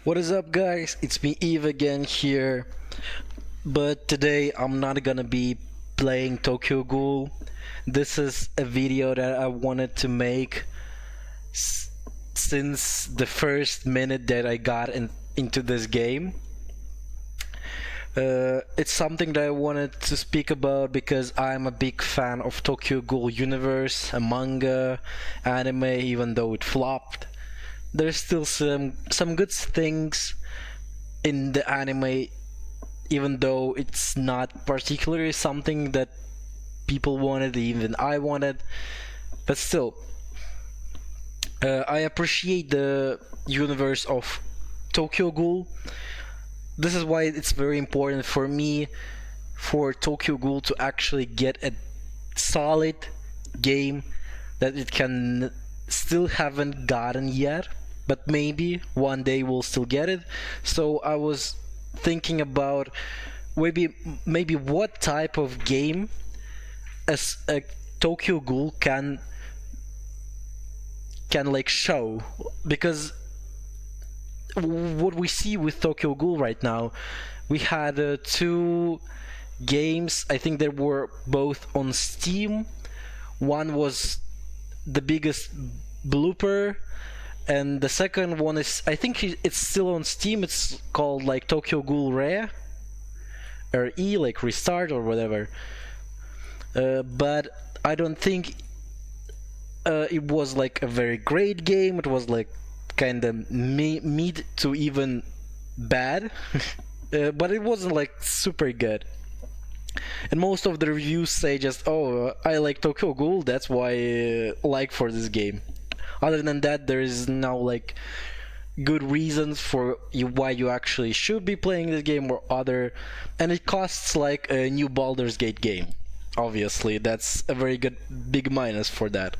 What is up, guys? It's me, Eve, again here. But today I'm not gonna be playing Tokyo Ghoul. This is a video that I wanted to make since the first minute that I got into this game. It's something that I wanted to speak about because I'm a big fan of Tokyo Ghoul universe, a manga, anime, even though it flopped. There's still some good things in the anime, even though it's not particularly something that people wanted, even I wanted. But still, I appreciate the universe of Tokyo Ghoul. This is why it's very important for me for Tokyo Ghoul to actually get a solid game that it can still haven't gotten yet, but maybe one day we'll still get it. So I was thinking about maybe what type of game as a Tokyo Ghoul can like show, because what we see with Tokyo Ghoul right now, we had two games. I think they were both on Steam. One was the biggest blooper, and the second one is, I think it's still on Steam. It's called like Tokyo Ghoul Re or E, like restart or whatever. But I don't think it was like a very great game. It was like kind of mid to even bad, but it wasn't like super good. And most of the reviews say just, oh, I like Tokyo Ghoul, that's why I like for this game. Other than that, there is no like good reasons for why you actually should be playing this game or other. And it costs like a new Baldur's Gate game. Obviously, that's a very good big minus for that.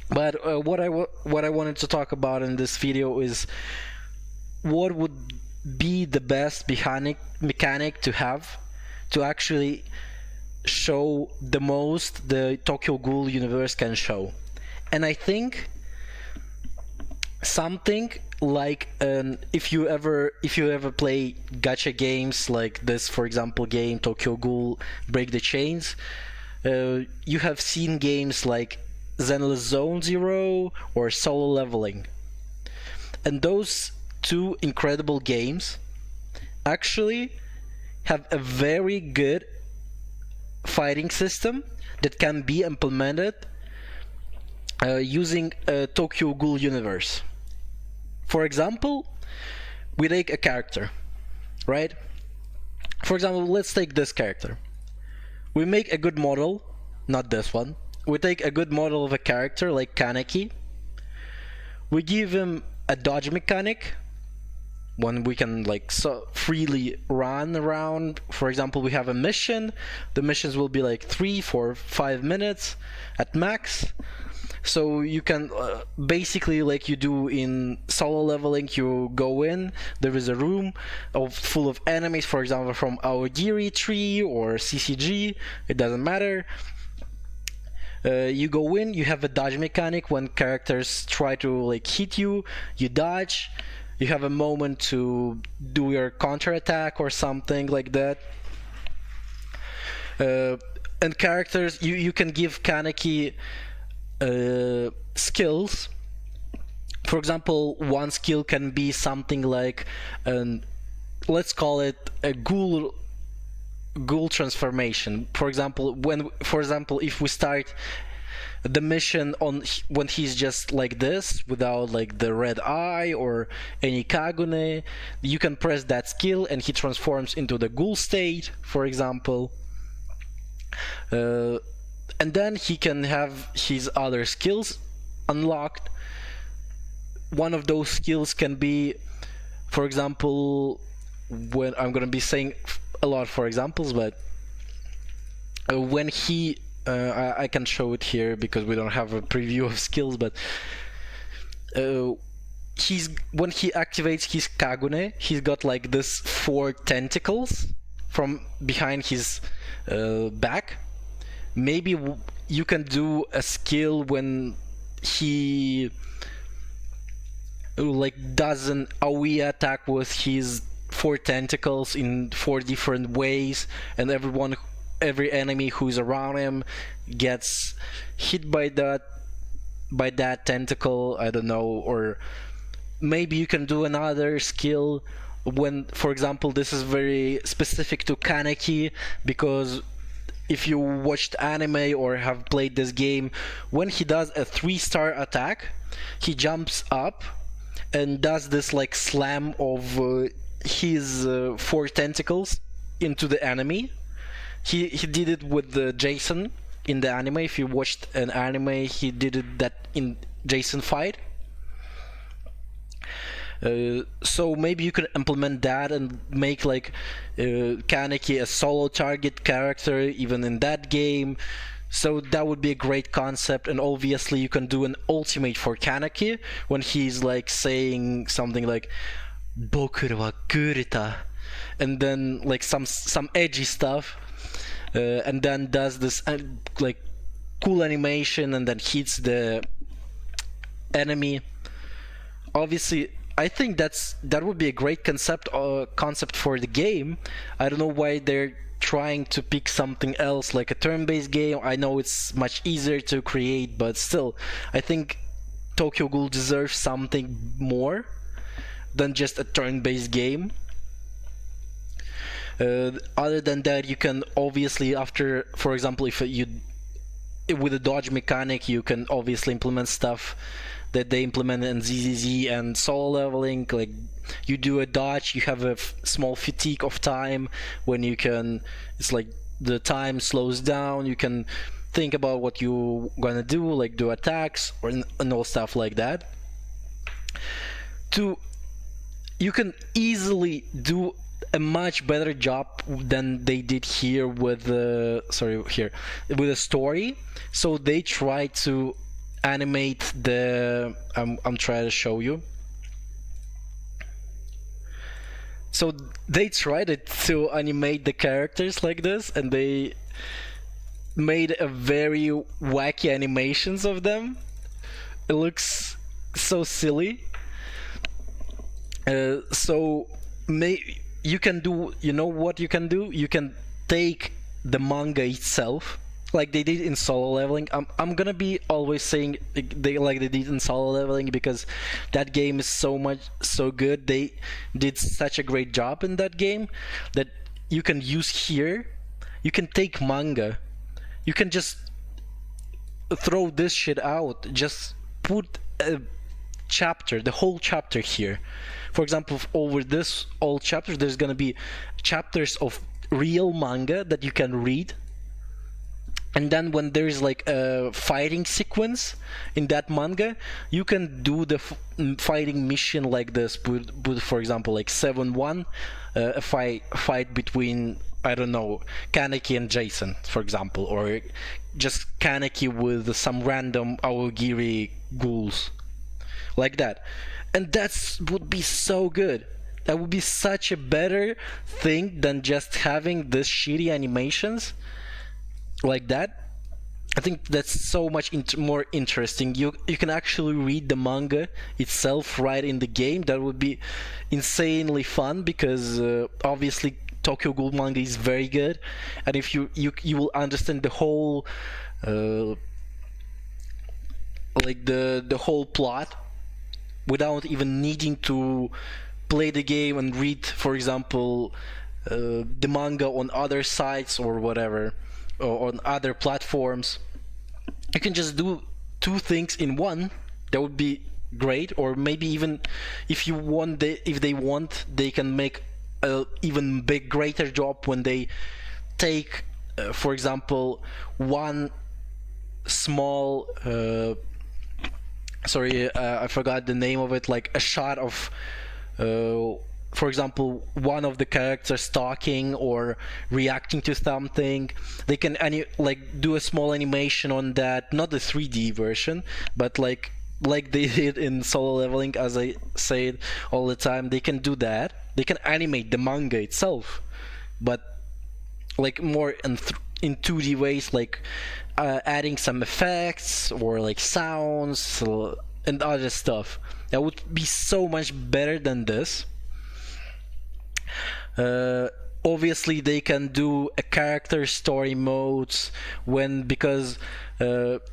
But what I wanted to talk about in this video is what would be the best mechanic to have to actually show the most the Tokyo Ghoul universe can show. And I think something like if you ever play gacha games like this, for example, game Tokyo Ghoul Break the Chains, you have seen games like Zenless Zone Zero or Solo Leveling. And those two incredible games actually have a very good fighting system that can be implemented using a Tokyo Ghoul universe. For example, we take a character, right? For example, let's take this character. We make a good model, not this one. We take a good model of a character like Kaneki. We give him a dodge mechanic, one we can like so freely run around. For example, we have a mission. The missions will be like 3, 4, 5 minutes at max. So you can basically, like you do in Solo Leveling, you go in, there is a room full of enemies, for example from Aogiri tree or CCG, it doesn't matter. You go in, you have a dodge mechanic. When characters try to like hit you, you dodge. You have a moment to do your counter attack or something like that. And characters, you can give Kaneki skills. For example, one skill can be something like let's call it a ghoul transformation. For example, if we start the mission on when he's just like this without like the red eye or any kagune, you can press that skill and he transforms into the ghoul state, for example. And then he can have his other skills unlocked. One of those skills can be, for example, when I'm gonna be saying a lot for examples, but when he I can show it here because we don't have a preview of skills, but when he activates his Kagune, he's got like this 4 tentacles from behind his back. Maybe you can do a skill when he who like does an AoE attack with his four tentacles in four different ways, and every enemy who's around him gets hit by that tentacle. I don't know, or maybe you can do another skill when, for example, this is very specific to Kaneki, because if you watched anime or have played this game, when he does a 3-star attack, he jumps up and does this like slam of his four tentacles into the enemy. He did it with the Jason in the anime. If you watched an anime, he did that in Jason fight. So maybe you can implement that and make like Kaneki a solo target character even in that game. So that would be a great concept, and obviously you can do an ultimate for Kaneki when he's like saying something like "Boku wa kurita," and then like some edgy stuff, and then does this like cool animation and then hits the enemy. Obviously, I think that would be a great concept for the game. I don't know why they're trying to pick something else like a turn-based game. I know it's much easier to create, but still, I think Tokyo Ghoul deserves something more than just a turn-based game. Other than that, you can obviously, after, for example, if you with a dodge mechanic, you can obviously implement stuff that they implemented in ZZZ and solo leveling. Like you do a dodge, you have a small fatigue of time when you can. It's like the time slows down. You can think about what you gonna do, like do attacks or and all stuff like that. You can easily do a much better job than they did here with the with the story. So they try to animate the I'm trying to show you. So they tried to animate the characters like this, and they made a very wacky animations of them. It looks so silly. So you can do, you know what you can do? You can take the manga itself, like they did in solo leveling. I'm gonna be always saying they did in solo leveling because that game is so good. They did such a great job in that game that you can use here. You can take manga. You can just throw this shit out. Just put a chapter, the whole chapter here. For example, over this all chapters, there's gonna be chapters of real manga that you can read. And then when there's like a fighting sequence in that manga, you can do the fighting mission like this. Put for example, like 7-1, a fight between, I don't know, Kaneki and Jason, for example, or just Kaneki with some random Aogiri ghouls, like that. And that would be so good. That would be such a better thing than just having this shitty animations like that. I think that's so much more interesting. You can actually read the manga itself right in the game. That would be insanely fun because obviously Tokyo Ghoul manga is very good, and if you will understand the whole like the whole plot without even needing to play the game and read, for example, the manga on other sites or whatever, or on other platforms. You can just do two things in one. That would be great. Or maybe even if you want, if they want, they can make a even greater job when they take, for example, one small I forgot the name of it, like a shot of for example, one of the characters talking or reacting to something. They can like do a small animation on that, not the 3D version, but like they did in solo leveling, as I said all the time. They can do that. They can animate the manga itself, but like more in 2D ways, like adding some effects or like sounds, and other stuff. That would be so much better than this. Obviously they can do a character story modes because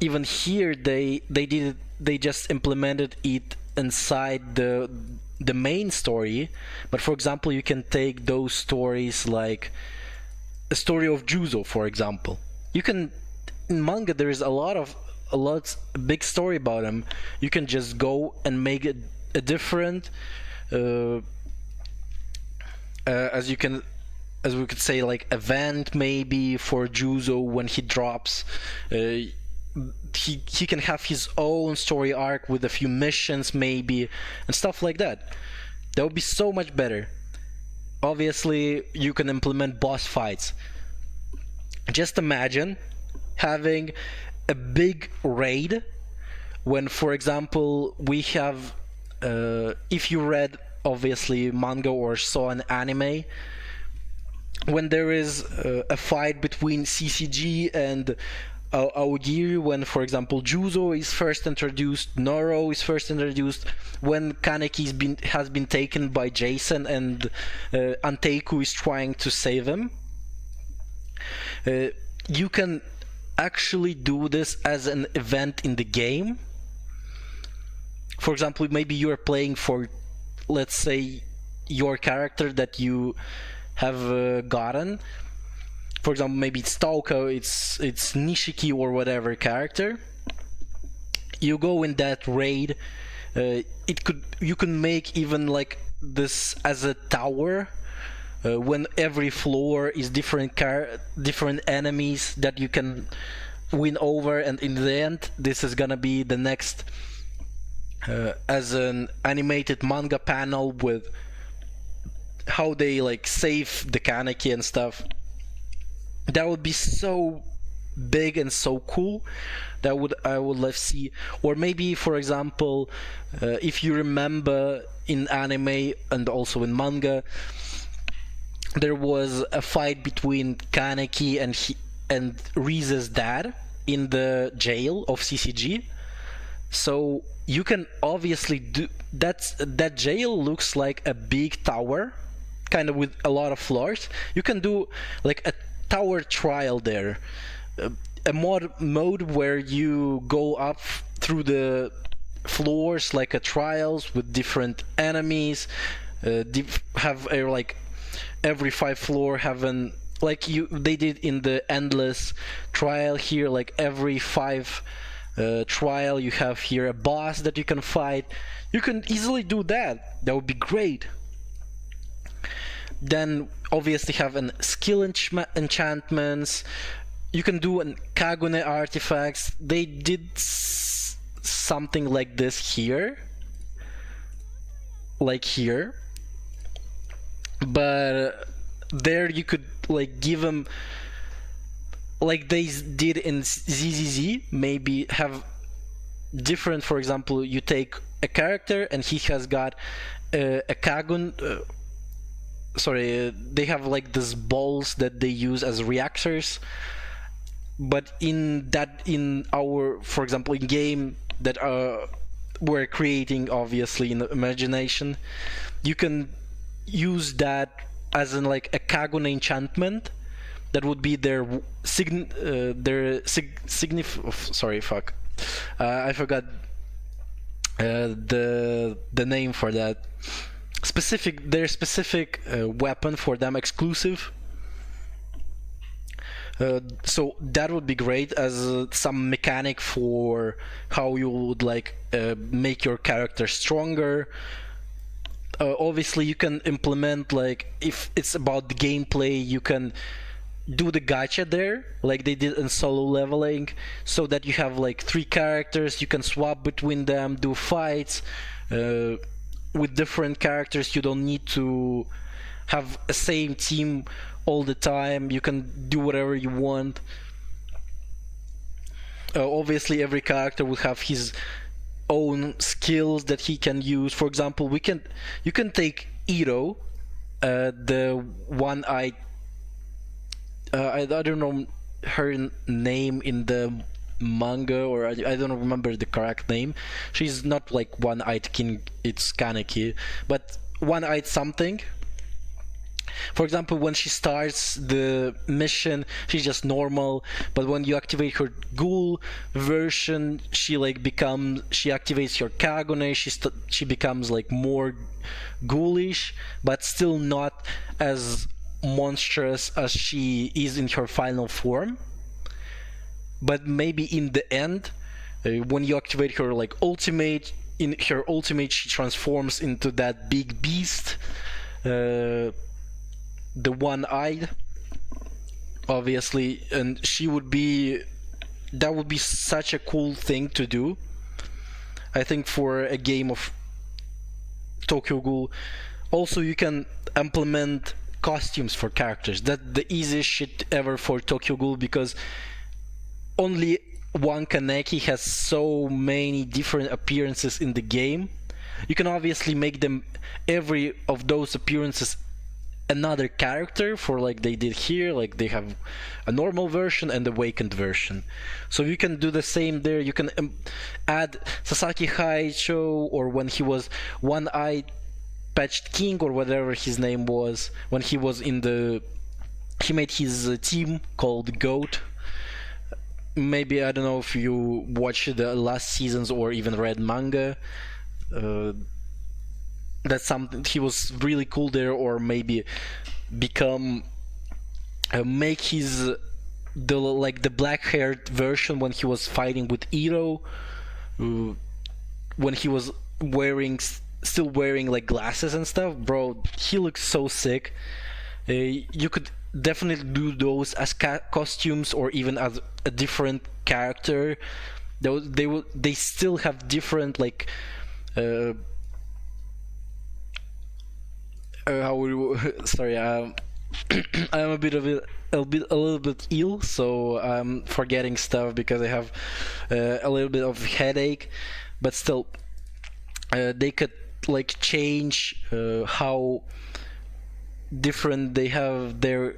even here they just implemented it inside the main story. But for example, you can take those stories, like a story of Juzo, for example. You can, in manga there is a big story about him. You can just go and make it a different as we could say, like, event maybe for Juzo when he drops. He can have his own story arc with a few missions maybe and stuff like that. That would be so much better. Obviously you can implement boss fights. Just imagine having a big raid when, for example, we have if you read obviously manga or saw an anime, when there is a fight between CCG and Aogiri, when, for example, Juzo is first introduced, Noro is first introduced, when Kaneki has been taken by Jason and Anteiku is trying to save him. You can actually do this as an event in the game. For example, maybe you are playing for, let's say, your character that you have gotten. For example, maybe it's Tauka, it's Nishiki or whatever character. You go in that raid. You can make even like this as a tower. When every floor is different enemies that you can win over, and in the end, this is gonna be the next as an animated manga panel with how they like save the Kaneki and stuff. That would be so big and so cool. I would love to see. Or maybe, for example, if you remember in anime and also in manga, there was a fight between Kaneki and Rize's dad in the jail of CCG. So you can obviously do that jail looks like a big tower, kind of with a lot of floors. You can do like a tower trial there, a mode where you go up through the floors like a trials with different enemies. Have a, like, every 5 floor have an, like they did in the endless trial here, like every 5 trial you have here a boss that you can fight. You can easily do that. That would be great. Then obviously have an skill enchantments. You can do an Kagune artifacts. They did something like this here, like here, but there you could like give them, like they did in ZZZ, maybe have different. For example, you take a character and he has got a Kagun. They have like these balls that they use as reactors. But in our, for example, in game that we're creating, obviously in the imagination, you can use that as in like a Kagune enchantment. That would be their sorry, fuck. I forgot the name for that. Their specific weapon for them, exclusive. So that would be great as some mechanic for how you would like make your character stronger. Obviously you can implement, like, if it's about the gameplay, you can do the gacha there like they did in solo leveling, so that you have like 3 characters, you can swap between them, do fights with different characters. You don't need to have a same team all the time. You can do whatever you want. Obviously every character will have his own skills that he can use. For example, you can take Iro, the one-eyed I don't know her name in the manga, or I don't remember the correct name. She's not like one-eyed king, it's Kaneki, but one-eyed something. For example, when she starts the mission, she's just normal, but when you activate her ghoul version, she activates your Kagune, she becomes like more ghoulish, but still not as monstrous as she is in her final form. But maybe in the end, when you activate her like ultimate, in her ultimate she transforms into that big beast, the one-eyed, obviously, and that would be such a cool thing to do, I think, for a game of Tokyo Ghoul. Also, you can implement costumes for characters. That's the easiest shit ever for Tokyo Ghoul, because only one Kaneki has so many different appearances in the game. You can obviously make them, every of those appearances, another character, for like they did here. Like they have a normal version and awakened version, so you can do the same there. You can add Sasaki Haicho, or when he was one-eyed patched king, or whatever his name was, when he was in the, he made his team called Goat. Maybe, I don't know if you watched the last seasons or even read manga. That's something, he was really cool there. Or maybe become make his the black-haired version when he was fighting with Iro, when he was still wearing like glasses and stuff. Bro, he looks so sick. You could definitely do those as costumes, or even as a different character. They still have different like sorry, I am a little bit ill, so I'm forgetting stuff because I have a little bit of headache. But still, they could like change how different they have their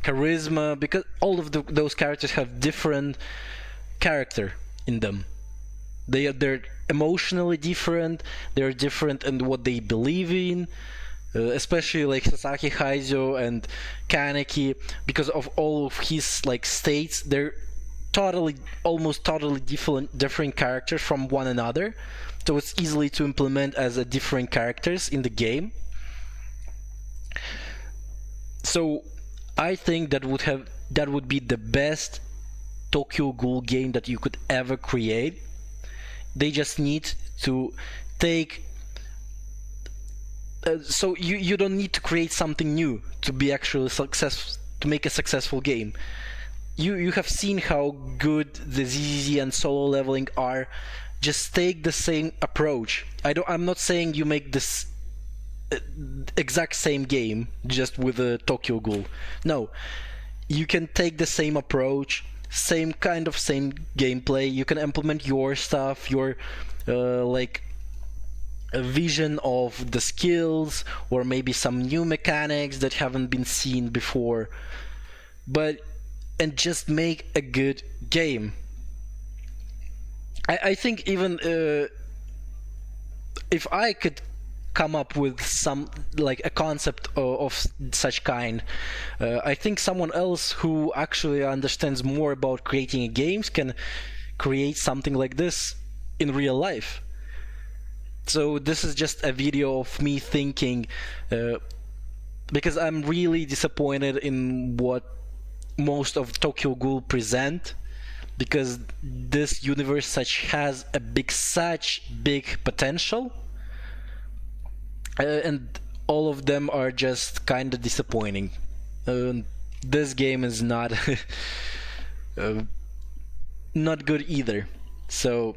charisma, because all of those characters have different character in them. They're emotionally different. They're different in what they believe in. Especially like Sasaki Haizo and Kaneki, because of all of his like states, they're almost totally different characters from one another. So it's easily to implement as a different characters in the game. So I think that would be the best Tokyo Ghoul game that you could ever create. They just need to take so you don't need to create something new to be actually to make a successful game. You have seen how good the ZZZ and solo leveling are. Just take the same approach. I'm not saying you make this exact same game just with a Tokyo Ghoul. No, you can take the same approach, same gameplay. You can implement your stuff, your like a vision of the skills, or maybe some new mechanics that haven't been seen before, and just make a good game. I think even if I could come up with some like a concept of such kind, I think someone else who actually understands more about creating games can create something like this in real life. So this is just a video of me thinking, because I'm really disappointed in what most of Tokyo Ghoul present, because this universe has such big potential, and all of them are just kind of disappointing. This game is not not good either. So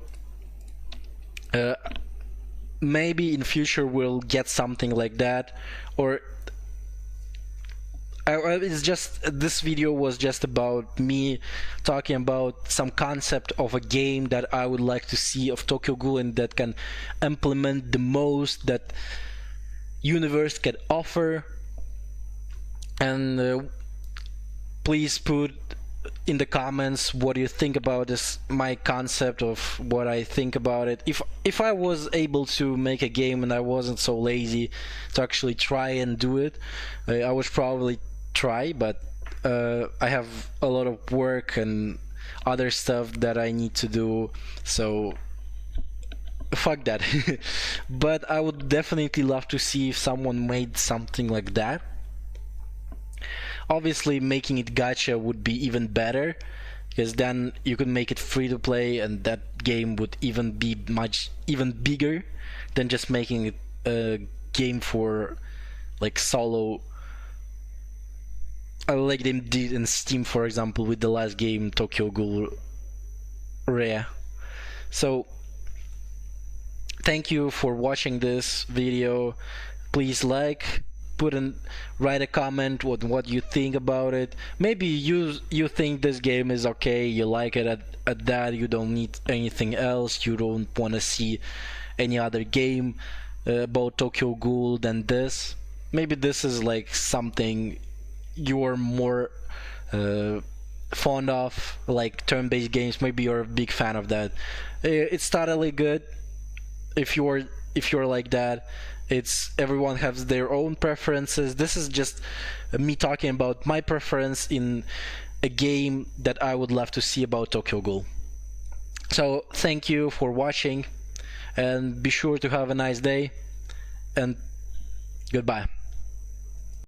maybe in future we'll get something like that, or it's just, this video was just about me talking about some concept of a game that I would like to see of Tokyo Ghoul, and that can implement the most that universe can offer. And please put in the comments what you think about this, my concept of what I think about it. If I was able to make a game and I wasn't so lazy to actually try and do it, I would probably try, but I have a lot of work and other stuff that I need to do, so fuck that. But I would definitely love to see if someone made something like that. Obviously, making it gacha would be even better, because then you could make it free to play, and that game would even be even bigger than just making it a game for like solo, like they did in Steam, for example, with the last game, Tokyo Ghoul Rare. So thank you for watching this video. Please like, write a comment what you think about it. Maybe you think this game is okay, you like it at that, you don't need anything else, you don't want to see any other game about Tokyo Ghoul than this. Maybe this is like something you're more fond of, like turn-based games. Maybe you're a big fan of that. It's totally good if you're like that. It's everyone has their own preferences. This is just me talking about my preference in a game that I would love to see about Tokyo Ghoul. So thank you for watching, and be sure to have a nice day, and goodbye.